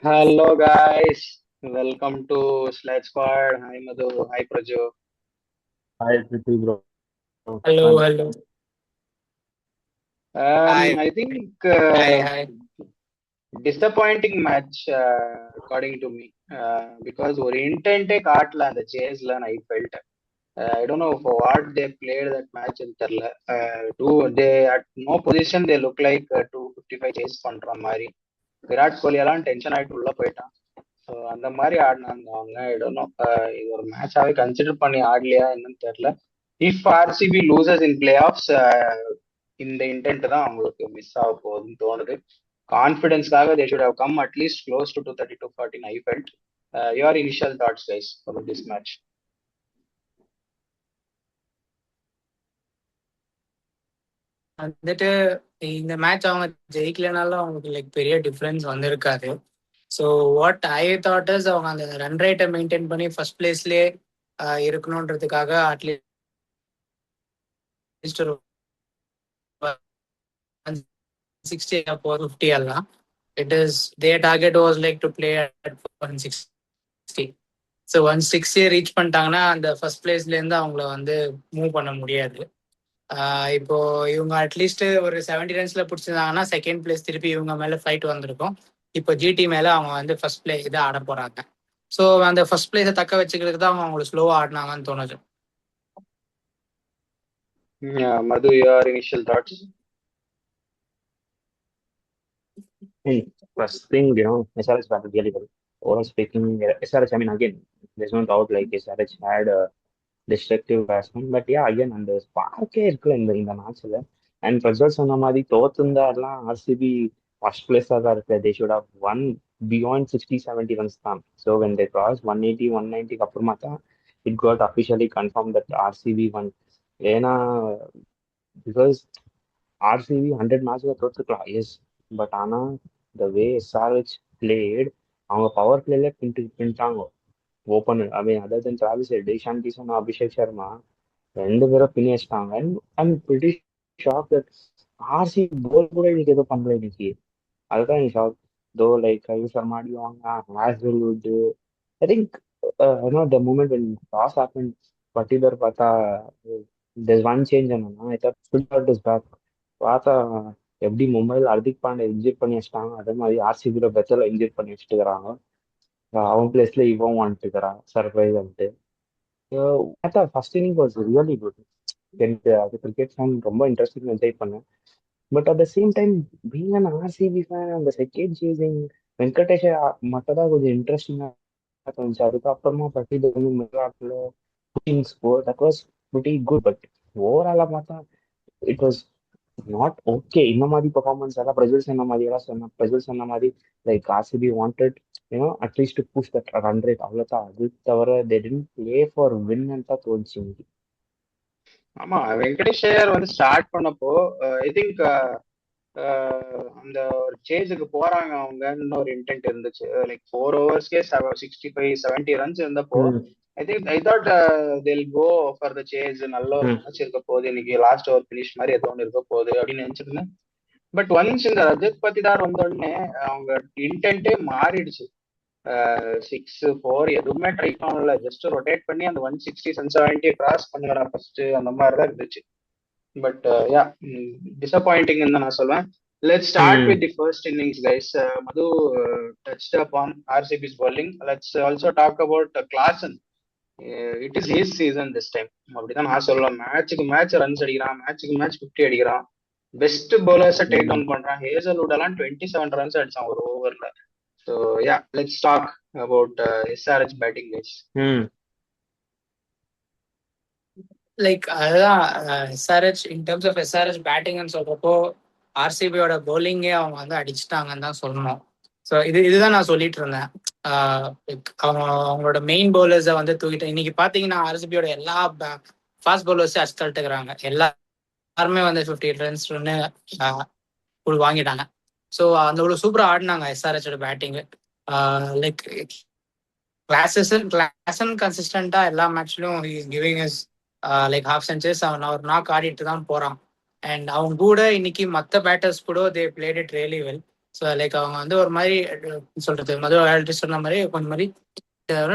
Hello guys, welcome to Sledge Squad. Hi Madhu, hi Praju. Hi, Prithvi bro. Hello, I'm hello. Hi, I think hi, hi. disappointing match according to me because ஒரு intent காட்டல அந்த சேஸ்ல I felt. I don't know for what they played that match in தெரியல. They at no position they look like 255 chase பண்ற மாதிரி. விராட் கோலி எல்லாம் tension ஆயிட்டு உள்ள போயிட்டான். ஸோ அந்த மாதிரி ஆடினாங்க அவங்க. I don't know, இது ஒரு மேட்சாவே கன்சிடர் பண்ணி ஆடலையா என்னன்னு தெரியல. If RCB loses in playoffs, இந்த இன்டென்ட் தான் அவங்களுக்கு மிஸ் ஆக போகுதுன்னு தோணுது. கான்ஃபிடன்ஸ்க்காக they should have come at least close to 230-240 I felt. Your initial thoughts guys for this match? வந்துட்டு இந்த மேட்ச் அவங்க ஜெயிக்கலனாலும் அவங்களுக்கு லைக் பெரிய டிஃப்ரென்ஸ் வந்திருக்காது. So what I thought is அவங்க அந்த ரன் ரேட்டை மெயின்டைன் பண்ணி ஃபர்ஸ்ட் பிளேஸ்லேயே இருக்கணுன்றதுக்காக அட்லீஸ்ட் ஒரு 160 450 எல்லாம் it is there target was like to play at 160. So 160 reach பண்ணிட்டாங்கன்னா அந்த ஃபர்ஸ்ட் பிளேஸ்லேருந்து அவங்கள வந்து மூவ் பண்ண முடியாது. இப்போ இவங்க அட்லீஸ்ட் ஒரு 70 ரன்ஸ்ல பிடிச்சிருந்தாங்கன்னா செகண்ட் பிளேஸ் திருப்பி இவங்க மேல ஃபைட் வந்திருக்கும். இப்போ ஜிடி மேல அவங்க வந்து ஃபர்ஸ்ட் பிளேஸ் இதை ஆட போறாங்க. ஸோ அந்த ஃபர்ஸ்ட் பிளேஸை தக்க வச்சுக்கிறதுக்கு தான் அவங்க அவங்களுக்கு ஸ்லோவா ஆடினாங்கன்னு தோணுது. Madhu, your initial thoughts? First thing, SRH batted really well. Overall speaking, SRH, I mean, again, there's no doubt like SRH had a destructive batsman. But yeah, again, அந்த ஸ்பார்க்கே இருக்குல்ல இந்த மேட்ச்ல. அண்ட் ரிசல்ட் சொன்ன மாதிரி தோத்துந்தாரெல்லாம் ஆர்சிபி ஃபர்ஸ்ட் பிளேஸாக தான் இருக்கு. They should have won beyond 60-70 runs தான். ஸோ வென் தே கிராஸ் 180 190க்கு அப்புறமா தான் it got officially confirm that RCB won. ஏன்னா பிகாஸ் ஆர்சிபி 100 மேட்ச்ல தோத்துக்கலாம், எஸ். பட் ஆனால் த வே எஸ்ஆர்ஹெச் பிளேட், அவங்க பவர் பிளேல பின்ட்டாங்க opener. I mean other then Travis Head, Ishan Kishan, Abhishek Sharma ரெண்டு பேரும் பின்னி வச்சிட்டாங்க. And pretty shock that RCB bowl கூட இன்னைக்கு எதுவும் பண்ணல இன்னைக்கு. அதுதான் எனக்கு ஷாக். தோ லைக் சர்மா அடிவாங்க, Hazlewood. I think the moment when toss happen, particular பார்த்தா there's one change என்னன்னா, I thought Fulford is back. பார்த்தா எப்படி மும்பையில் ஹர்திக் பாண்டே இன்ஜூர் பண்ணி வச்சிட்டாங்க, அதே மாதிரி ஆர்சிபியில பெத்தல இன்ஜூர் பண்ணி வச்சுட்டு இருக்கிறாங்க. அவன் பிளேஸ்ல இவன் வந்துட்டு இருக்கிறான் சர்ப்ரைஸ் வந்துட்டு. பார்த்தா first inning was really good. எனக்கு அது கிரிக்கெட் ஃபேன் ரொம்ப இன்ட்ரெஸ்டிங் என்ஜாய் பண்ணேன். But at the same time being an RCB fan, அந்த செகண்ட் சேசிங் வெங்கடேஷ் மட்டும் தான் கொஞ்சம் இன்ட்ரெஸ்டிங்காக தோணுச்சு. அதுக்கப்புறமா பட்டியல வந்து மிராட்ல score that was pretty good. But ஓவராலா பார்த்தா இட் வாஸ் நாட் ஓகே. இந்த மாதிரி பெர்ஃபார்மன்ஸ் எல்லாம் பிரஜுல் சொன்ன மாதிரி like RCB wanted at least to push that run rate, அவ்வளோதான். அது தவிர they didn't play for win தான் தோணுச்சு இன்னைக்கு. ஆமா, வெங்கடேஷ் ஐயர் வந்து ஸ்டார்ட் பண்ணப்போ ஐ திங்க் அந்த ஒரு சேஸுக்கு போறாங்க அவங்கன்னு ஒரு இன்டென்ட் இருந்துச்சு. லைக் 4 ஓவர்ஸ்க்கே 65-70 ரன்ஸ் இருந்தப்போ I thought they'll go for the chase. நல்ல ஒரு மேட்ச் இருக்க போகுது இன்னைக்கு, லாஸ்ட் ஓவர் பினிஷ் மாதிரி ஏதோ ஒன்று இருக்க போகுது அப்படின்னு நினைச்சிருந்தேன். பட் ஒன்ஸ் இந்த ரஜத் பத்திதார் வந்தோடனே அவங்க இன்டென்ட்டே மாறிடுச்சு. 6-4 எதுவுமே ட்ரை பண்ணல, ஜஸ்ட் ரொட்டேட் பண்ணி அந்த 160-170 கிராஸ் பண்ணுறா ஃபர்ஸ்ட், அந்த மாதிரி தான் இருந்துச்சு. பட் யா, டிசப்பாயிண்டிங் தான் நான் சொல்வேன். Let's start with the first innings, guys. Madhu touched upon RCB's bowling. Let's also talk about Klaasen. It is his season this time. அப்படிதான் நான் சொல்லுவேன். மேட்சுக்கு மேட்ச் ரன்ஸ் அடிக்கிறான், மேட்சுக்கு மேட்ச் 50 அடிக்கிறான், பெஸ்ட் பவுலர்ஸை டேக் டவுன் பண்றான். ஹேசல்வுட் எல்லாம் 27 ரன்ஸ் அடிச்சான் ஒரு ஓவர்ல. So yeah, let's talk about SRH batting, guys. Like அதுதான் SRH in terms of SRH பேட்டிங்னு சொல்றப்போ ஆர்சிபியோட பவுலிங்கே அவங்க வந்து அடிச்சுட்டாங்கன்னு தான் சொல்லணும். ஸோ இதுதான் நான் சொல்லிட்டு இருந்தேன். அவங்களோட மெயின் பவுலர்ஸை வந்து தூக்கிட்டு இன்னைக்கு பார்த்தீங்கன்னா ஆர்சிபியோட எல்லா ஃபாஸ்ட் பவுலர்ஸையும் அடிச்சு தட்டுக்கிறாங்க. எல்லாருமே வந்து 50 ரன்ஸ் வாங்கிட்டாங்க. ஸோ அந்த ஒரு சூப்பராக ஆடினாங்க எஸ்ஆர்ஹெச்சோட பேட்டிங்கு. லைக் கிளாஸன் கன்சிஸ்டண்டா எல்லா மேட்ச்லயும் giving is like half centuries அவன் ஒரு நாக் ஆடிட்டு தான் போறான். அண்ட் அவங்க கூட இன்னைக்கு மற்ற பேட்டர்ஸ் கூட they played it really well. So like அவங்க வந்து ஒரு மாதிரி சொல்றது மது ஆல்ரெடி சொன்ன மாதிரி கொஞ்சம் மாதிரி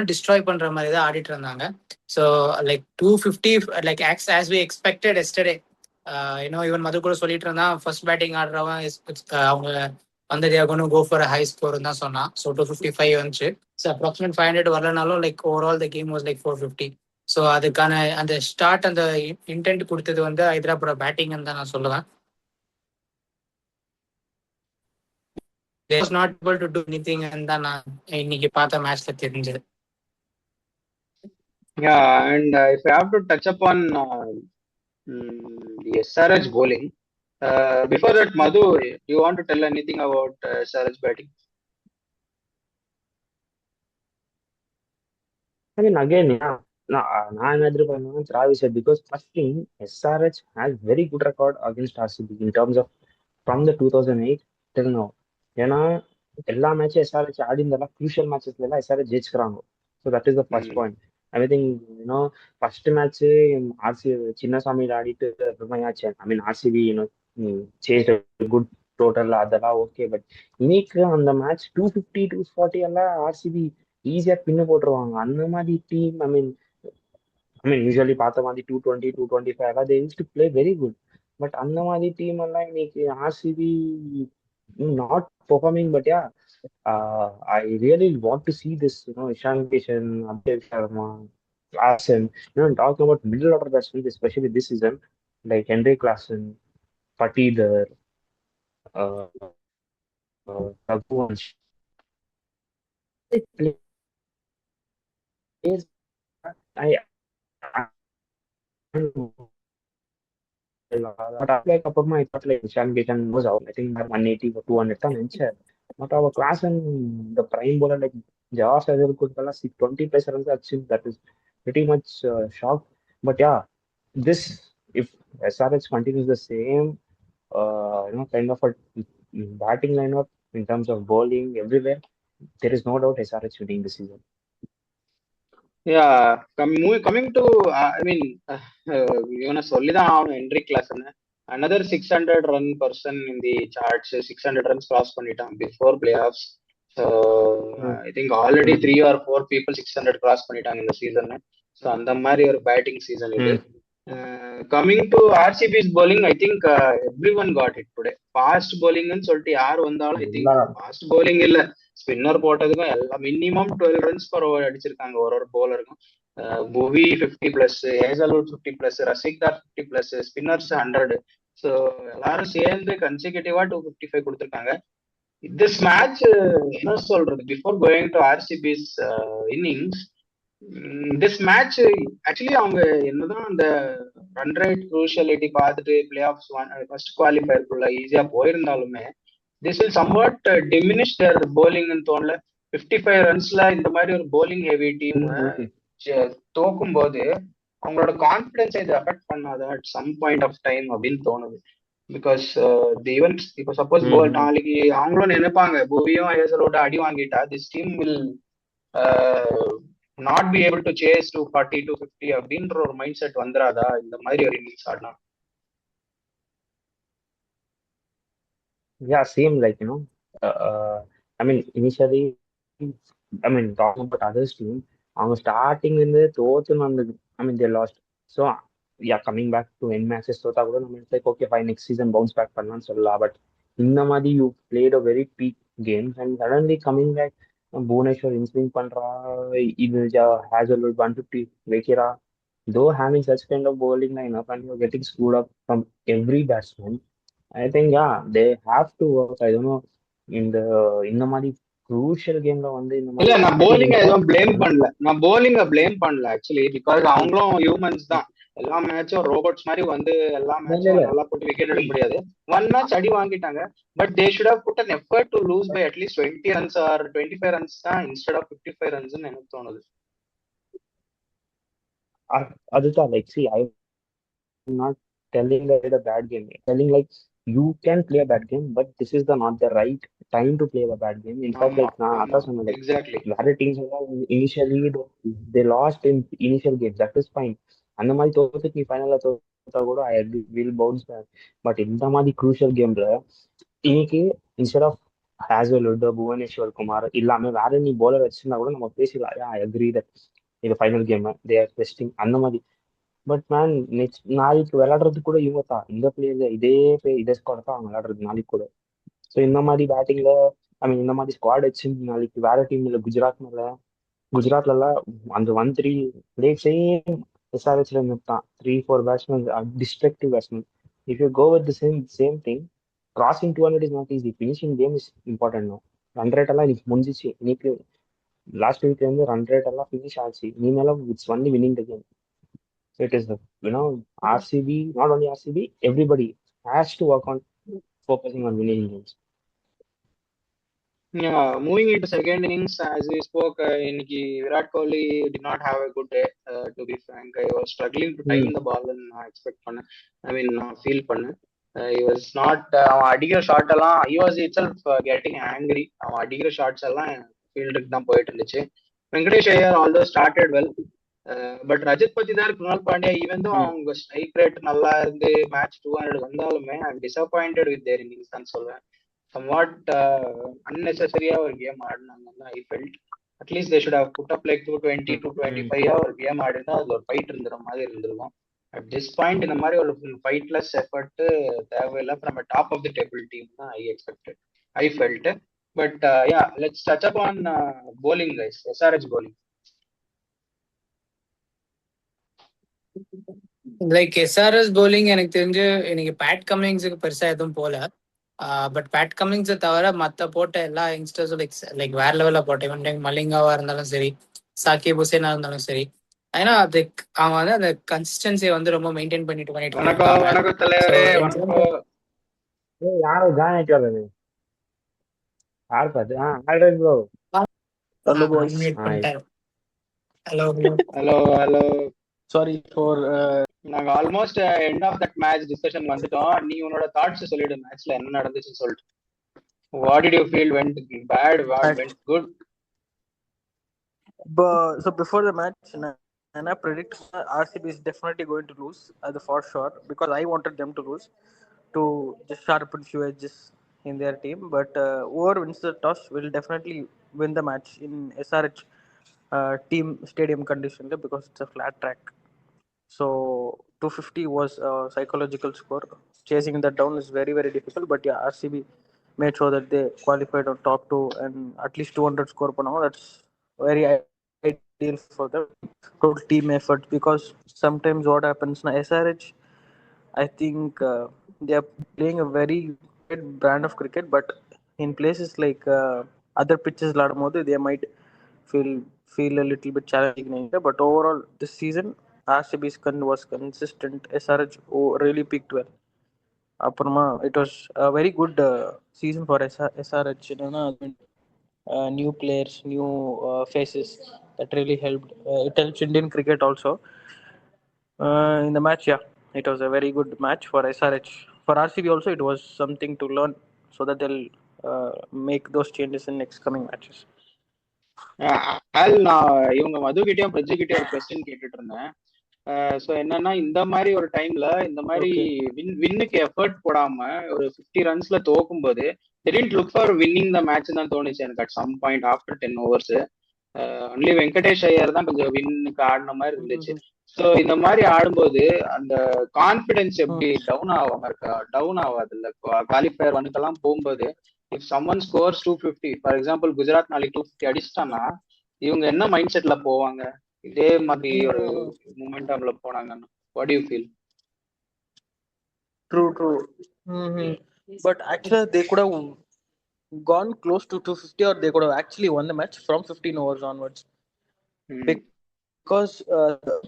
டிஸ்ட்ராய் பண்ற மாதிரி தான் ஆடிட்டு இருந்தாங்க. So like 250 like as we expected yesterday. Even Madhu கூட சொல்லிட்டு இருந்தான் ஃபர்ஸ்ட் பேட்டிங் ஆடுறவன் அவங்க வந்து they are going to go for a high score தான் சொன்னான். ஸோ 255 வந்துச்சு. ஸோ அப்ராக்சிமேட் 500 வரலனாலும் like overall the game was like 450. So அதுக்கான அந்த ஸ்டார்ட் அந்த இன்டென்ட் கொடுத்தது வந்து ஹைதராபாத் பேட்டிங்னு தான் நான் சொல்லுவேன். they was not able to do anything தான் நான் இன்னைக்கு பார்த்த மேட்ச்ல தெரிஞ்சது. Yeah, and if I have to touch upon the SRH bowling, before that, Madhu, do you want to tell anything about SRH batting? I mean, again, yeah, நான் எதிர்பார்த்தேன் Travis said because first thing, SRH has very good record against RCB in terms of from the 2008 till now. ஏன்னா எல்லா மேட்சும் SRH ஆடி இருந்தாலும் crucial மேட்சஸ்ல எல்லாம் SRH ஜெயிச்சுக்கிறாங்க. So that is the first point. I think you know first match RC Chinnaswamy ஆடிட்டு ஆச்சு. I mean RCB chase good total அதெல்லாம் ஓகே. பட் இன்னைக்கு அந்த மேட்ச் 250 240 எல்லாம் ஆர்சிபி ஈஸியா பின்னு போட்டுருவாங்க. அந்த மாதிரி டீம் ஐ மீன் யூஸ்வலி பார்த்த மாதிரி 220 225 எல்லாம் they use to play very good. But அந்த மாதிரி டீம் எல்லாம் இன்னைக்கு RCB not performing. But yeah, I really want to see this, Ishan Kishan, Abhishek Sharma, Klassen, talking about middle order batsmen, especially this season, like Henry Klassen, Patidar, Raghuvansh. They play- I don't know. But like அப்புறமா I thought like Ishan Kishan was out. I think 180 or 200 தான் நினைச்சேன். But our class and the prime bowler like Josh Azhar could 20 plus runs achieved. That is pretty much shock. But yeah, this if SRH continues the same, kind of a batting lineup in terms of bowling everywhere, there is no doubt SRH winning this season. Yeah, coming to இவனை சொல்லிதான் ஆகணும் Henry Klassen. Another 600 run person in the charts, 600 runs cross பண்ணிட்டான் before playoffs. So I think already 3 or 4 people 600 cross பண்ணிட்டாங்க இந்த season. So அந்த மாதிரி ஒரு batting season இது. Coming to RCB's bowling, I think everyone got it today. Fast bowling ன்னு சொல்லிட்டு யார் வந்தாலும் I think fast bowling இல்ல, ஸ்பின்னர் போட்டதுக்கும் எல்லாம் மினிமம் 12 runs per over அடிச்சிருக்காங்க ஒரு bowlerக்கும். புவி 50 plus, Hazlewood 50 plus, ரசிக்தார் 50 plus, spinners 100. So எல்லாரும் சேர்ந்து கன்சிகூட்டிவா 255 கொடுத்துருக்காங்க. திஸ் மேட்ச் என்ன சொல்றது, before going to RCB's innings, this match actually அவங்க என்னதான் அந்த ரன் ரேட் க்ரூஷியலிட்டி பார்த்துட்டு பிளே ஆஃப்ஸ் ஃபர்ஸ்ட் குவாலிஃபயருக்குள்ள ஈஸியா போயிருந்தாலுமே திஸ் வில் சம்வாட் டிமினிஷ் தேர் போலிங்னு தோணல. 55 runsல இந்த மாதிரி ஒரு போலிங் ஹெவி டீம் தோக்கும் போது அவங்களோட கான்பிடன்ஸை இது அஃபெக்ட் பண்ணாதா at some point of time அப்படின்னு தோணுது. பிகாஸ் ஈவன் இப்போ சப்போஸ் நாளைக்கு அவங்களும் நினைப்பாங்க புவியும் ஹேசலோட அடி வாங்கிட்டா this team will not be able to chase 240 250 அப்படின்ற ஒரு மைண்ட் செட் வந்துராதா இந்த மாதிரி ஒரு இன்னிங்ஸ் ஆடினா? Yeah, same like initially talking about others team, அவங்க ஸ்டார்டிங் இருந்து தோத்து வந்தது. they lost. So yeah, coming back to end matches தோத்தா கூட நம்ம like okay fine next season bounce back பண்ணலாம்னு சொல்லலாம். பட் இந்த மாதிரி you played a very peak games and suddenly coming back Bhuvneshwar inswing பண்றா, இது ஹேசல்வுட் 150 வைக்கிறா. Though having such kind of bowling lineup and you're getting screwed up from every batsman, I think yeah, they have to work. I don't know, இந்த மாதிரி crucial gameல வந்து இந்த மாதிரி இல்ல, நான் bowling எதுவும் blame பண்ணல ஆக்சுவலி, பிகாஸ் அவங்களும் ஹியூமன்ஸ் தான். எல்லா மேட்சும் ரோபோட்ஸ் மாதிரி வந்து எல்லா மேட்சும் நல்லா போட்டு விக்கெட் எடுக்க முடியாது. ஒன் மேட்ச் அடி வாங்கிட்டாங்க, but they should have put an effort to lose by at least 20 runs or 25 runs தான் instead of 55 runs ன்னு எனக்கு தோணுது. அதுதான் like see I am not telling that it's a bad game. Telling like you can play a bad game, but this is not the right time to play a bad game. In fact, like நான் அதான் சொன்னேன், like Exactly. வேற teams initially they lost in initial games, that is fine. அந்த மாதிரி தோத்துட்டு நீ ஃபைனல்ல தோத்தா கூட I will bounce back. But இந்த மாதிரி crucial கேம்ல இன்னைக்கு instead of ஹேசல் உட், புவனேஸ்வர் குமார் இல்லாம வேற நீ bowler வச்சிருந்தா கூட நம்ம பேசிக்கலாம். ஐ அக்ரி தட் இது final game they are testing அந்த மாதிரி. பட் மேன் நெக்ஸ்ட் நாளைக்கு விளையாடுறது கூட இவங்க தான், இந்த பிளேயர் இதே ஸ்குவாட் தான் அவங்க விளையாடுறது நாளைக்கு கூட. ஸோ இந்த மாதிரி பேட்டிங்ல ஐ மீன் இந்த மாதிரி ஸ்குவாட் வச்சு நாளைக்கு வேற டீம் இல்லை குஜராத்லலாம் அந்த 1-3 பிளே சேம் எஸ்ஆர்ஹெச்ல தான் 3-4 batsman destructive batsman. If you go with same thing, crossing 200 is not easy, finishing game is important. Run rate எல்லாம் இன்னைக்கு முடிஞ்சிச்சு. இன்னைக்கு லாஸ்ட் வீக்ல இருந்து ரன் ரேட் எல்லாம் ஃபினிஷ் ஆச்சு. இனிமேலும் it's only winning the game. It is the RCB, not only RCB, everybody has to work on focusing on winning games. Yeah, moving into second innings, as we spoke, இன்னைக்கு Virat Kohli did not have a good day. To be frank, I was struggling to time the ball and நான் expect பண்ணேன். I mean நான் feel பண்ணேன். He was not அவன் அடிக்கிற shot எல்லாம் he was itself getting angry. அவன் அடிக்கிற ஷாட்ஸ் எல்லாம் ஃபீல்டுக்கு தான் போயிட்டு இருந்துச்சு. Venkatesh Iyer although started well, but Rajat Patidar, Krunal Pandya even தான் அவங்க ஸ்ட்ரைக் ரேட் நல்லா இருந்து மேட்ச் 200 வந்தாலுமே I'm disappointed with their innings தான் சொல்வேன். somewhat unnecessary-ஆ ஒரு கேம் ஆடினாங்கன்னா I felt. At least they should have put up like 220 225 ஒரு கேம் ஆடினா அதுல ஒரு ஃபைட் இருந்துற மாதிரி இருந்திருக்கும். அட் திஸ் பாயிண்ட் இந்த மாதிரி ஒரு ஃபைட்லெஸ் எஃபர்ட் தேவையில்லை from top of the table team தான் I felt. But yeah, let's touch up on bowling guys. SRH bowling. லைக் எஸ்ஆர்எஸ் bowling எனக்கு தெரிஞ்சு இன்னைக்கு பேட் கமிங்ஸுக்கு பெருசா எதுவும் போல. பட் பேட் கமிங்ஸை தவிர மற்ற போட்ட எல்லா யங்ஸ்டர்ஸும் லைக் வேற லெவலில் போட்ட இவன் மலிங்காவா இருந்தாலும் சரி, சாக்கிப் ஹுசேனா இருந்தாலும் சரி, ஏன்னா அது அவன் வந்து அந்த கன்சிஸ்டன்சியை வந்து ரொம்ப மெயின்டைன் பண்ணிட்டு யாரோ ஜாயின் ஆயிட்டு யார் பார்த்து ஹலோ சாரி ஃபார் நாங்க almost end of that match discussion வந்துட்டோம். நீ உன்னோட தாட்ஸ் சொல்லிடு, மேட்ச்ல என்ன நடந்துச்சுன்னு சொல்லிட்டு. What did you feel? Went bad? What went good? So before the match, and I predict RCB is definitely going to lose for sure, because I wanted them to lose to just sharpen few edges in their team. But whoever wins the toss will definitely win the match in SRH team stadium condition, because it's a flat track. So 250 was a psychological score. Chasing that down is very, very difficult. But yeah, RCB made sure that they qualified on top two and at least 200 score per now. That's very ideal for them. Total team effort, because sometimes what happens now, SRH, I think they are playing a very great brand of cricket, but in places like other pitches, they might feel a little bit challenging. But overall, this season, RCB was consistent. SRH really picked well. It was a very good season for SRH. New players, new faces, that really helped. It helps Indian cricket also. In the match, yeah, it was a very good match for SRH. For RCB also, it was something to learn, so that they'll make those changes in next coming matches. நான் இவங்க மதுகிட்டயும் பிரஜிக்கிட்டயும் ஒரு question கேட்டுட்டு இருந்தேன். So என்னன்னா, இந்த மாதிரி ஒரு டைம்ல இந்த மாதிரி வின்னுக்கு எஃபர்ட் போடாம ஒரு 50 ரன்ஸ்ல தோக்கும் போது didn't look for winning the match தான் தோணுச்சு எனக்கு at some point after 10 overs. Only Venkatesh Iyer தான் கொஞ்சம் வின்னுக்கு ஆடின மாதிரி இருந்துச்சு. ஸோ இந்த மாதிரி ஆடும்போது அந்த கான்பிடன்ஸ் எப்படி டவுன் ஆகாது இல்ல? குவாலிஃபயர் ஒன்னுக்கெல்லாம் போகும்போது if someone scores 250, for example Gujarat நாளைக்கு 250 அடிச்சிட்டான்னா இவங்க என்ன மைண்ட் செட்ல போவாங்க? இதே மாதிரி ஒரு மூமெண்டம்ல போனாங்கன்னா what do you feel? True. But actually they could have gone close to 250, or they could have actually won the match from 15 overs onwards. Because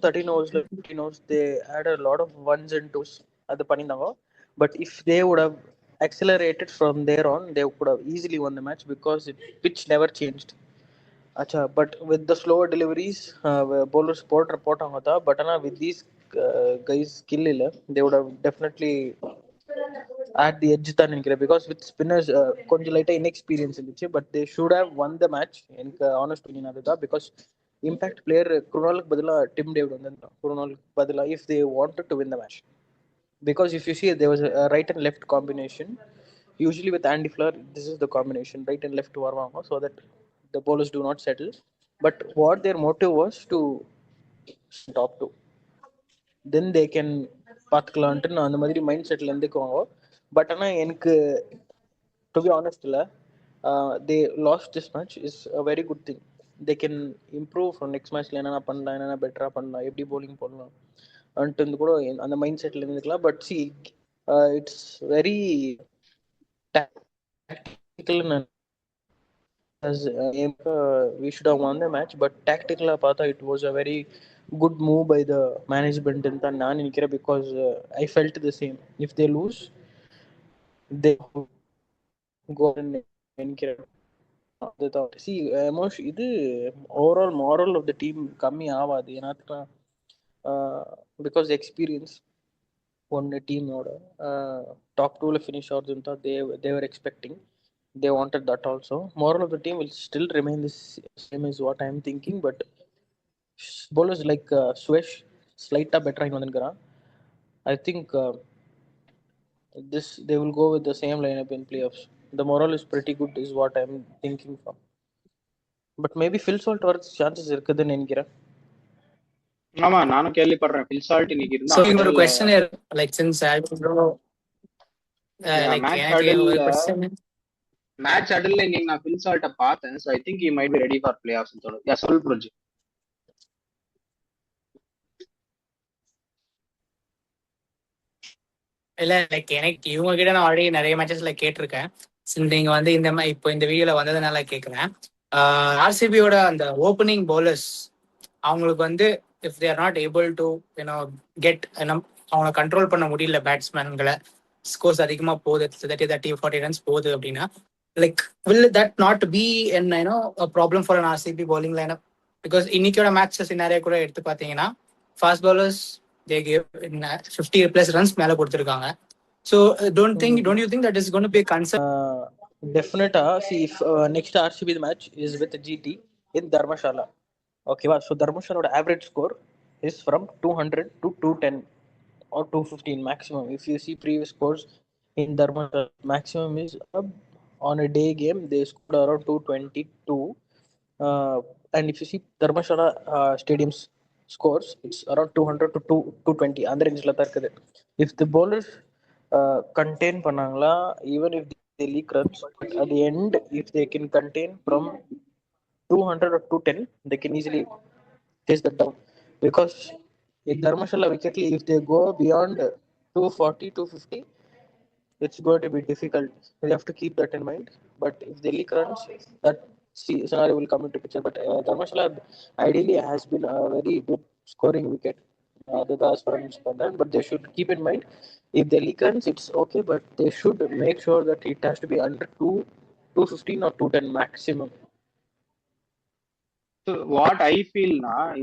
13 overs, 15 overs, they had a lot of ones and twos at the Paninanga. But if they would have accelerated from there on, they could have easily won the match, because the pitch never changed. But with the slower deliveries, bowlers report hota, but with these guys skill illa, they would have definitely at the edge than நினைக்கிறேன். Because with spinners கொஞ்சம் லைட்டா inexperience இருந்துச்சு, but they should have won the match. எனக்கு honest opinion அதுதான். Because impact player குருணாலுக்கு பதிலா Tim David வந்திருந்தான். குருணாலுக்கு பதிலா if they wanted to win the match, because if you see there was a right and left combination, usually with Andy Fleur, this is the combination, right and left வருவாங்க, so that the bowlers do not settle. But what their motive was to top two, then they can பார்த்துக்கலான்ட்டு அந்த மாதிரி mind settle இருந்துக்குவாங்க. But ஆனால் எனக்கு to be honest இல்லை, they lost this match is a very good thing. They can improve from next matchல என்னென்ன பண்ணலாம், என்னென்ன பெட்டராக பண்ணலாம், எப்படி bowling போடலாம் அன்ட்டு கூட அந்த மைண்ட் செட்டில் இருந்துக்கலாம். But see it's very tactical as we should have won the match, but tactically பார்த்தா it was a very good move by the management ಅಂತ நான் நினைக்கிறேன். because I felt the same. If they lose, they go and நினைக்கிறேன். See, இது overall moral of the team கம்மி ஆகாது. ஏன்னா because experience ஒன்னு டீமோட டாப் 2ல finish ஆகுதுன்னு தான் they were expecting. They wanted that also. Moral of the team will still remain the same as what I am thinking, but bowlers like Swesh slightly better ஆகி வந்துருக்கான். I think this they will go with the same lineup in playoffs. The moral is pretty good is what I am thinking from. But maybe Phil Salt வரது chances இருக்குதுன்னு நினைக்கிறேன். ஆமா, நானும் கேள்விப்படுறேன். Phil Salt இன்னைக்கு இருந்தா. So ஒரு question like since I bro like match அடல்ல இன்னைக்கு நான் Phil Salt பார்த்தேன். So I think he might be ready for playoffs னு தோணுது. யா சொல் ப்ரோஜி. இல்ல லைக் எனக்கு இவங்க கிட்ட நான் ஆல்ரெடி நிறைய மேட்சஸ்ல கேட்டிருக்கேன். நீங்க வந்து இப்போ இந்த வீடியோல வந்ததுனால கேட்குறேன். ஆர்சிபியோட அந்த ஓப்பனிங் பவுலர்ஸ் அவங்களுக்கு வந்து if they are not able to get அவங்கள கண்ட்ரோல் பண்ண முடியல பேட்ஸ்மேன்களை, ஸ்கோர்ஸ் அதிகமாக போகுது 30-40 ரன்ஸ் போகுது அப்படின்னா, like will that not be an problem for an RCB bowling lineup? Because இன்னைக்கோட மேட்சஸ் நிறைய கூட எடுத்து பார்த்தீங்கன்னா fast bowlers they gave 50+ runs மேல கொடுத்திருக்காங்க. So don't you think that is going to be a concern? Definitely. See, if next RCB match is with GT in Dharmashala, okay, so Dharmashala average score is from 200 to 210 or 215 maximum. If you see previous scores in Dharmashala, maximum is on a day game they scored around 222, and if you see Dharmashala stadiums scores, it's around 200 to 220 அந்த ரேஞ்சில் தான் இருக்குது. If the bowlers contain பண்ணாங்களா, even if they leak runs, at the end if they can contain from 200 or 210, they can easily chase that down. Because in Dharmashala wicket, if they go beyond 240 250, it's going to be difficult. You have to keep that in mind. But if they leak runs, that scenario will come into picture. But Dharmashala ideally has been a very good scoring wicket. But they should keep in mind, if they leak runs, it's okay, but they should make sure that it has to be under 215 or 210 maximum. So what I feel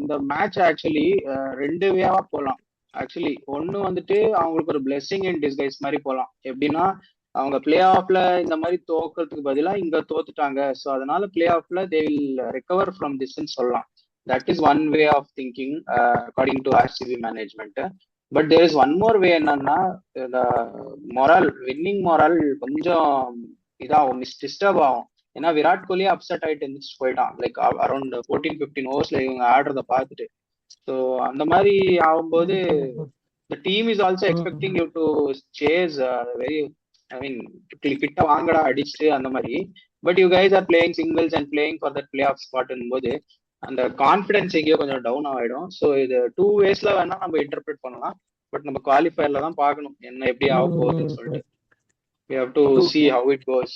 இந்த match actually ரெண்டு வேவா போகலாம். Actually ஒன்னு வந்துட்டு அவங்களுக்கு ஒரு blessing இன் disguise மாதிரி போகலாம். எப்படின்னா அவங்க பிளே ஆஃப்ல இந்த மாதிரி தோக்கிறதுக்கு பதிலாக இங்க தோத்துட்டாங்க, ஸோ அதனால பிளே ஆஃப்ல தே வில் ரெக்கவர் ஃப்ரம் திஸ்ன்னு சொல்லலாம். That is one way of thinking according to RCB management. But there is one more way. என்னன்னா இந்த மொரால், வின்னிங் மொரால் கொஞ்சம் இதாகும், டிஸ்டர்ப் ஆகும். ஏன்னா விராட் கோலி அப்செட் ஆயிட்டு இருந்துச்சு போயிட்டான், லைக் அரௌண்ட் 14-15 ஓவர்ஸ்ல இவங்க ஆடுறத பார்த்துட்டு. ஸோ அந்த மாதிரி ஆகும்போது the team is also expecting you to chase very, I mean, கிட்ட வாங்கடா அடிச்சுட்டு அந்த மாதிரி. But you guys are playing singles and playing for that play off ஸ்பாட்னும் போது அந்த கான்ஃபிடன்ஸ் எங்கேயோ கொஞ்சம் டவுன் ஆகிடும். ஸோ இது 2 waysல வேணா நம்ம இன்டர்பிரேட் பண்ணலாம். பட் நம்ம குவாலிஃபயர்ல தான் பார்க்கணும் என்ன எப்படி ஆக போகுதுன்னு சொல்லிட்டு. We have to see how it goes.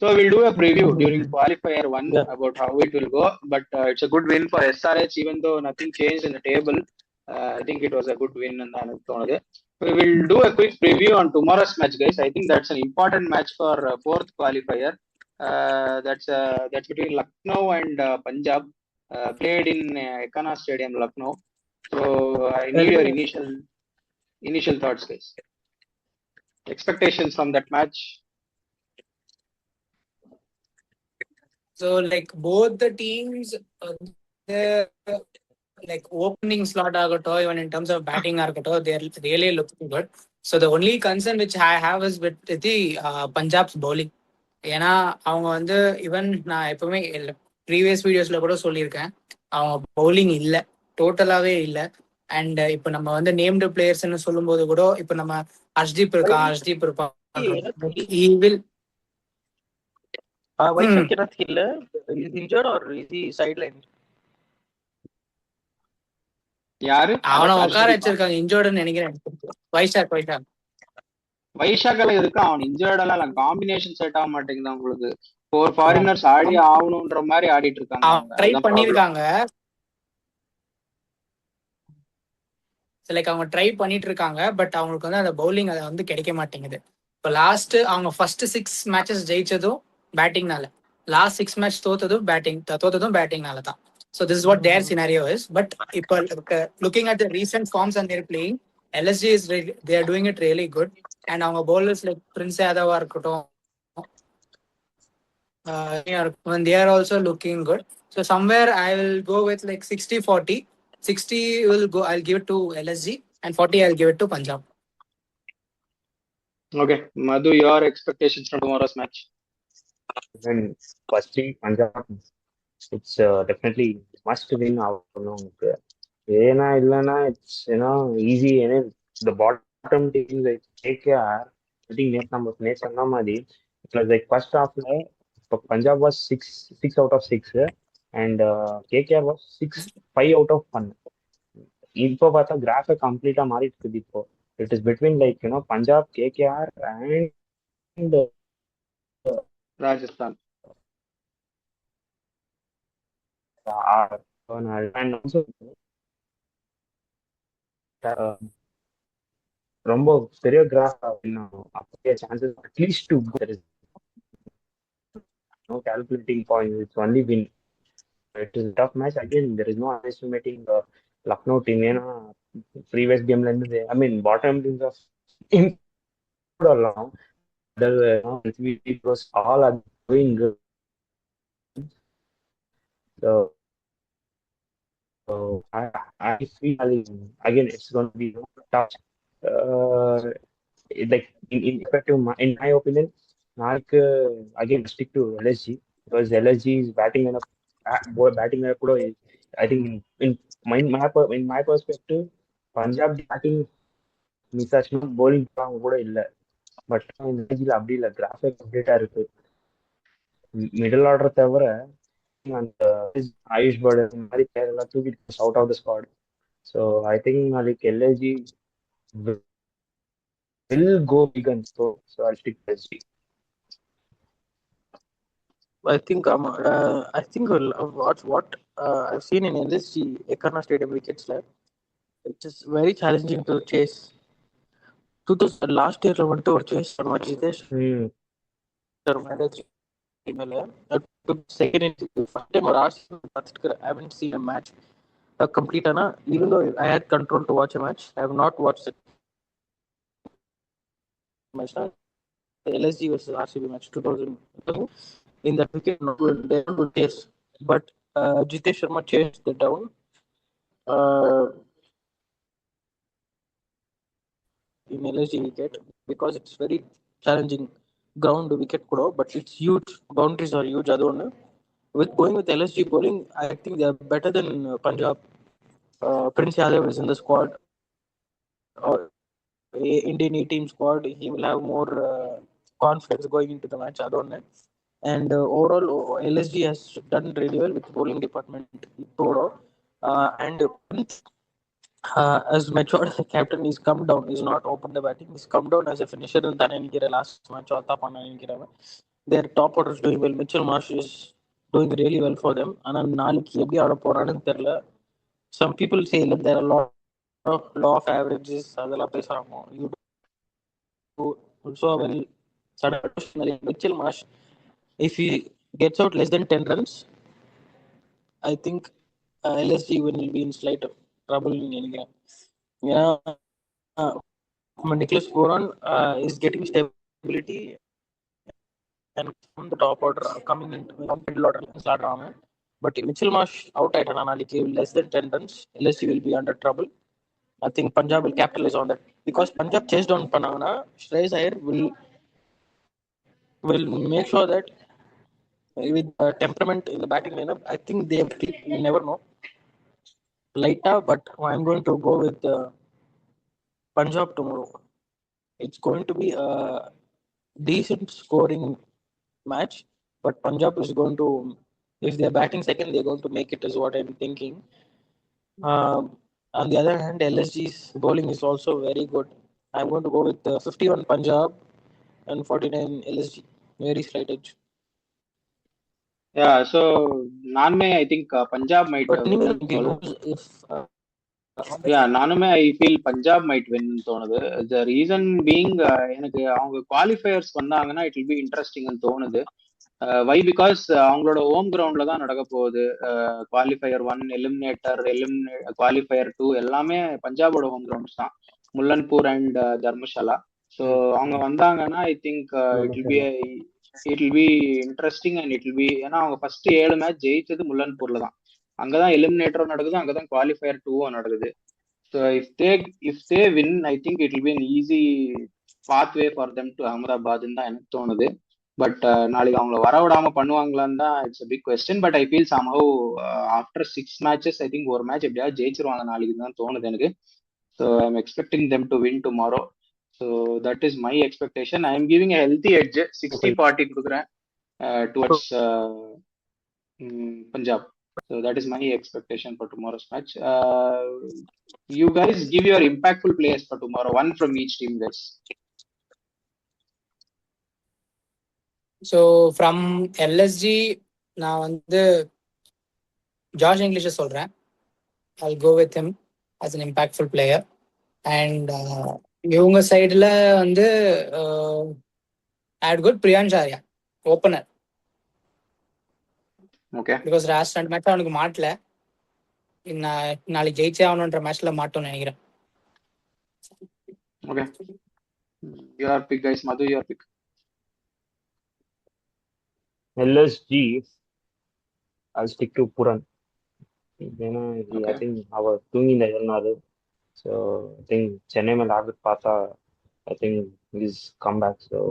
So we'll do a preview during Qualifier 1 about how it will go. But it's a good win for SRH, even though nothing changed in the table. I think it was a good win. And we will do a quick preview on tomorrow's match, guys. I think that's an important match for 4th Qualifier. That's between Lucknow and Punjab, played in Ekana Stadium, Lucknow. So I need your initial thoughts, guys. Expectations from that match. So like both the teams, like opening slot agato, even in terms of batting agato, they are really looking good. So the only concern which I have is with the Punjab's bowling. ஏன்னா அவங்க வந்து even நான் எப்பவுமே previous வீடியோஸ்ல கூட சொல்லியிருக்கேன், அவங்க bowling இல்லை, டோட்டலாவே இல்லை. அண்ட் இப்போ நம்ம வந்து நேம்டு பிளேயர்ஸ்னு சொல்லும்போது கூட இப்போ நம்ம ஹர்ஷ்தீப் இருப்பான். He will. Vaishak Kanath இல்ல, is injured or is he sidelined? யாரு அவனை உட்கார வச்சிருக்காங்க இன்ஜோர்டுன்னு நினைக்கிறேன். வைஷாக் எல்லாம் இருக்கு. அவன் இன்ஜர்ட் எல்லாம் இல்ல, காம்பினேஷன் செட் ஆக மாட்டேங்குது உங்களுக்கு. 4 ஃபாரினர்ஸ் ஆடி ஆகணும்ன்ற மாதிரி ஆடிட்டு இருக்காங்க. ட்ரை பண்ணிருக்காங்க, லைக் அவங்க ட்ரை பண்ணிட்டு இருக்காங்க, பட் அவங்களுக்கு வந்து அந்த பவுலிங் அதை வந்து கிடைக்க மாட்டேங்குது. இப்போ லாஸ்ட் அவங்க ஃபர்ஸ்ட் 6 மேட்சஸ் ஜெயிச்சதும் பேட்டிங்னால, லாஸ்ட் 6 மேட்ச் தோத்ததும் பேட்டிங்னால தான். So this is what their scenario is. But இப்போ looking at the recent forms and they're playing, LSG is really, they are doing it really good. And அவங்க bowlers like Prince Yadava இருக்கட்டும், they are also looking good. So somewhere I will go with like 60-40. 60 will go, I'll give it to LSG, and 40 I'll give it to Punjab. Okay, Madhu, your expectations from tomorrow's match? Then firstly, Punjab, it's definitely must win ஆகணும். ஏன்னா இல்லைன்னா it's easy. ஏன்னா the bottom team like KKR, I think நேற்று சொன்ன மாதிரி it was like first halfல இப்போ Punjab was 6 out of 6 and KKR was 5 out of 1. இப்போ பார்த்தா கிராஃபை கம்ப்ளீட்டா மாறிட்டு இருக்குது. இப்போ it is between like Punjab, KKR and Rajasthan. and also ரொம்ப பெரிய கிராஃப் அப்படியே chances at least to there is no calculating point. It's only been, it is a tough match. Again, there is no underestimating the Lucknow team. ஏன்னா previous gameல இருந்து I mean bottom teams of along because all are doing good. So I feel again it's going to be tough. Like in effective, in my opinion, like again stick to LSG because LSG is batting enough. Batting enough. I think in my perspective, Punjab batting miss ஆச்சுன்னா bowling கூட இல்லை. But இந்த அப்படி இல்லை, graphic அப்டேட்டா இருக்கு. Middle order தவிர அந்த AYUSH PERT இந்த மாதிரி பேர் எல்லாம் தூக்கிட்டு out of the squad. So I think நாளைக்கு LAG will go big and so I'll stick to LSG. I think what I've seen in LSG Ekana Stadium wickets, like it is very challenging to chase. Last year went to chase for much Jitesh. Second in first time or I haven't seen a match complete. Even though I had control to watch a match, I have not watched it. The LSG versus RCB match 2000. In that wicket, they would chase, but Jitesh Sharma chased the down. In LSG wicket because it's very challenging ground wicket kudo, but it's huge, boundaries are huge. Adone with going with LSG bowling, I think they are better than Punjab. Prince Yadav is in the squad, Indian A team squad. He will have more confidence going into the match. Adone and overall LSG has done really well with bowling department. And as matured as a captain, he's come down. He's not opened the batting. He's come down as a finisher. And last match, their top order is doing well. Mitchell Marsh is doing really well for them. And some people say that there are a lot of law of averages. You do also well. Mitchell Marsh, if he gets out less than 10 runs, I think LSG will be in slight trouble in India. Yeah, Nicholas Boron is getting stability and from the top order coming into middle order start on. But Mitchell Marsh out at less than 10 runs, LSG will be under trouble. I think Punjab will capitalize on that because Punjab chased on பண்ணாங்கன்னா Shreyas Iyer will make sure that with temperament in the batting lineup, I think they will never know. Lighta, but I'm going to go with Punjab tomorrow. It's going to be a decent scoring match, but Punjab is going to, if they're batting second, they're going to make it, is what I'm thinking. On the other hand, LSG's bowling is also very good. I'm going to go with 51 Punjab and 49 LSG. Very slight edge. Yeah, so நானுமே I think Punjab might But anyway, if நானுமே I feel Punjab might win தோணுது. The reason being எனக்கு அவங்க qualifiers வந்தாங்கன்னா it will be இன்ட்ரெஸ்டிங்னு தோணுது. Why because அவங்களோட home கிரவுண்ட்ல தான் நடக்க போகுது. குவாலிஃபயர் 1, எலிமினேட்டர், குவாலிஃபயர் 2 எல்லாமே பஞ்சாபோட ஹோம் கிரவுண்ட்ஸ் தான், முல்லன்பூர் அண்ட் தர்மசாலா. ஸோ அவங்க வந்தாங்கன்னா I think it will be interesting and it will be, ஏன்னா அவங்க ஃபர்ஸ்ட் 7 மேட்ச் ஜெயிச்சது முல்லன்பூர்ல தான், அங்கதான் எலிமினேட்டரும் நடக்குது, அங்கதான் குவாலிஃபயர் 2 நடக்குது. So if they win I think it will be an easy pathway for them to அகமதாபாத்னு தான் எனக்கு தோணுது. பட் நாளைக்கு அவங்கள வரவிடாம பண்ணுவாங்களான்னு தான் it's a big question. But I feel somehow after 6 matches I think ஒரு மேட்ச் எப்படியாவது ஜெயிச்சிருவாங்க நாளைக்கு தான் தோணுது எனக்கு. So I am expecting them to win tomorrow. So that is my expectation. I am giving a healthy edge 60-40 கொடுக்குறேன் towards Punjab. So that is my expectation for tomorrow's match. You guys give your impactful players for tomorrow, one from each team, guys. So from LSG நான் வந்து Josh இங்கிலீஷை சொல்கிறேன். I'll go with him as an impactful player. And இவங்க சைடில் வந்து I had good Priyansh Arya opener. Okay. Because last 2 match அவனுக்கு மாட்டல, நாளைக்கு ஜெயிச்சே ஆகணுன்ற மேட்ச்ல மாட்டோம்னு நினைக்கிறேன். Okay. Your pick, guys. Madhu, your pick. LSG, I'll stick to Puran. ஏன்னா ஐ திங்க் அவர் தூங்கின இருந்தாரு. ஸோ ஐ திங்க் சென்னை மேலே ஆர்டர் பார்த்தா I think is come back. So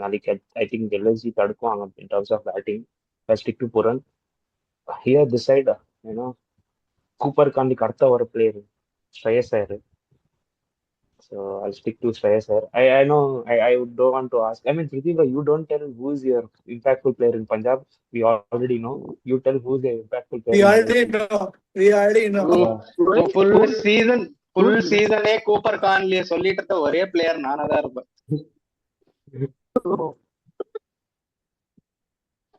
நாளைக்கு ஐ திங்க் எல்எஸ்ஜி தடுக்குவாங்க in terms of batting. I stick to Pooran. Here this side ஏன்னா Cooper காண்டிக்கு அடுத்த ஒரு player Shreyas Iyer. So I'll stick to Shreyas Iyer. I know I don't want to ask. I mean, Prithvi, you don't tell who's your impactful player in Punjab. We already know. You tell who's your impactful player. We already know. Full season Cooper கான்லியே சொல்லிட்டு இருந்த ஒரே player நானா தான் இருப்பேன்.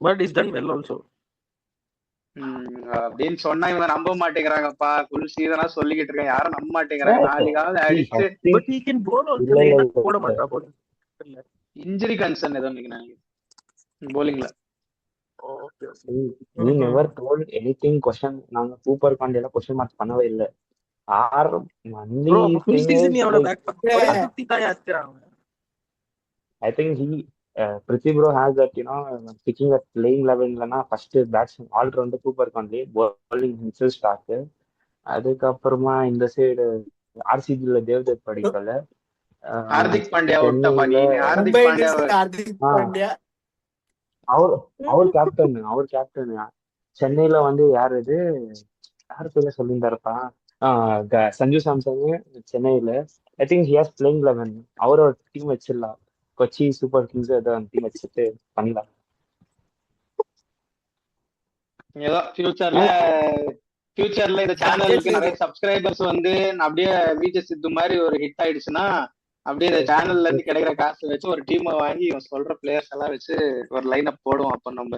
But he's done well also. அப்படின்னு சொன்னா இவங்க நம்ப மாட்டேங்கிறாங்கப்பா. ஃபுல் சீசனா சொல்லிக்கிட்டு இருக்கேன், யாரும் நம்ப மாட்டேங்கிறாங்க. நாளைக்காவது அடிச்சு போட மாட்டா. இன்ஜுரி கன்சர்ன் ஏதோ நினைக்கிறேன் போலிங்ல. We never told anything question. நாங்க சூப்பர் காண்டில क्वेश्चन மார்க் பண்ணவே இல்ல. ஆர் மந்தி ஃபுல் சீசன் அவன பேக் பண்ணாங்க. I think he Prithvi bro has that, you know, picking at playing level lana first batsman all round super conli bowling himself start. அதுக்கப்புறமா இந்த side RCB ல தேவ்தத் படிக்கல. ஹார்திக் பாண்டியா அவர் captain. சென்னையில வந்து யார் இது யார் பேர்ல சொல்லியிருந்தாருப்பா, சஞ்சு சாம்சன் சென்னையில. I think he has playing 11. அவரோட டீம் வச்சிடலாம், கொச்சி சூப்பர் கிங்ஸ் ஏதாவது டீம் வச்சுட்டு பண்ணலாம். ஏதோ ஃபியூச்சர்ல இந்த சேனலுக்கு நிறைய சப்ஸ்கிரைபர்ஸ் வந்து அப்படியே விஜய் சித்து மாதிரி ஒரு ஹிட் ஆயிடுச்சுன்னா அப்படியே இந்த சேனல்ல இருந்து கிடைக்கிற காசு வச்சு ஒரு டீமை வாங்கி இவன் சொல்ற பிளேயர்ஸ் எல்லாம் வச்சு ஒரு லைன் அப் போடுவோம். அப்ப நம்ம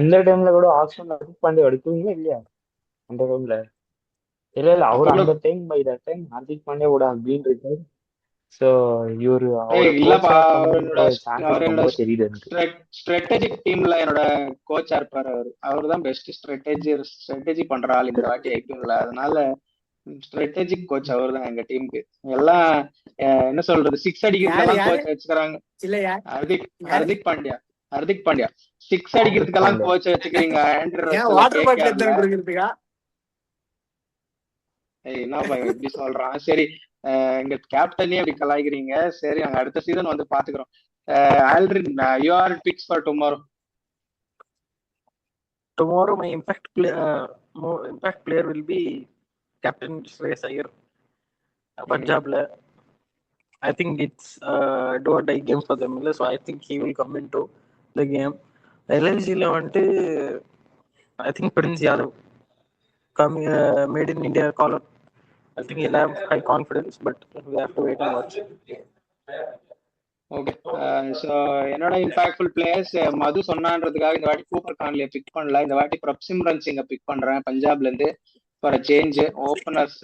அந்த டைம்ல கூட ஆப்ஷன்ல பாண்டியா எடுக்குவீங்க இல்லையா? அந்த டைம்ல இல்ல அவர் அந்த time by the time Hardik Pandya would have been retired. So இவரு இல்லப்பா, தெரியுது ஸ்ட்ராட்டஜிக் டீம்ல என்னோட கோச்சா இருப்பாரு. அவர் தான் பெஸ்ட் ஸ்ட்ராட்டஜி பண்ற ஆள் இந்த வாட்டி ஐபிஎல்ல. அதனால ஸ்ட்ராட்டஜிக் கோச் அவர் தான் எங்க டீமுக்கு. எல்லாம் என்ன சொல்றது, 6 அடிக்கிறதுக்கெல்லாம் கோச் வச்சுக்கிறாங்க. ஹார்திக் பாண்டியா 6 அடிக்கிறதுக்கெல்லாம் கோச் வச்சுக்கிறீங்க. என்னப்பா இவன் இப்படி சொல்றான்? சரி, எங்க கேப்டனே அப்படி கலாய்க்கிறீங்க. சரி, நாங்க அடுத்த சீசன் வந்து பாத்துக்கிறோம். Aldrin, your picks for tomorrow. Tomorrow, my impact player will be Captain Shreyas Iyer, Punjab. I think it's do or die game for them, so I think he will come into the game. LLG I think Prince Yadav made in India caller. I think he'll have high confidence, but we have to wait and watch. Okay, so என்னோட impactful players மது சொன்னான்றதுக்காக இந்த வாட்டி Cooper கான்லியை big பண்ணல. இந்த வாட்டி பிரப்சிம்ரன் சிங்கை big பண்றேன் பஞ்சாப்ல இருந்து ஃபார் சேஞ்ச். ஓப்பனர்ஸ்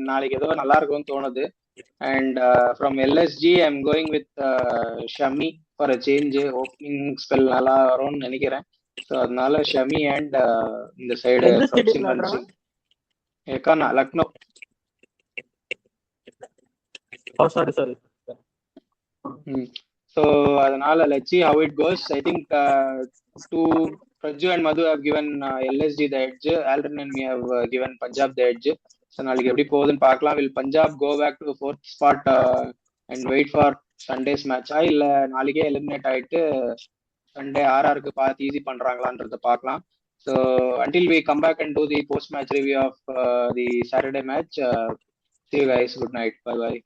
நாளைக்கு ஏதோ நல்லா இருக்கும்னு தோணுது. And from LSG I'm going with Shami for change. Opening spell நல்லா வரும்னு நினைக்கிறேன். ஸோ அதனால ஷமி அண்ட் இந்த side Prabhsimran Singh. Ekana Lucknow. Sorry. So அதனால let's see how it goes. I think to Praju and Madhu have given LSG the edge. Aldrin and me have given Punjab the edge. So நாளைக்கு எப்படி போகுதுன்னு பார்க்கலாம். Will Punjab go back to the fourth spot and wait for Sunday's match? இல்ல நாளைக்கே eliminate ஆயிட்டு Sunday ஆர்ஆருக்கு பார்த்து easy பண்றாங்களான்றத பார்க்கலாம். So until we come back and do the post match review of the Saturday match, see you guys. Good night. Bye bye.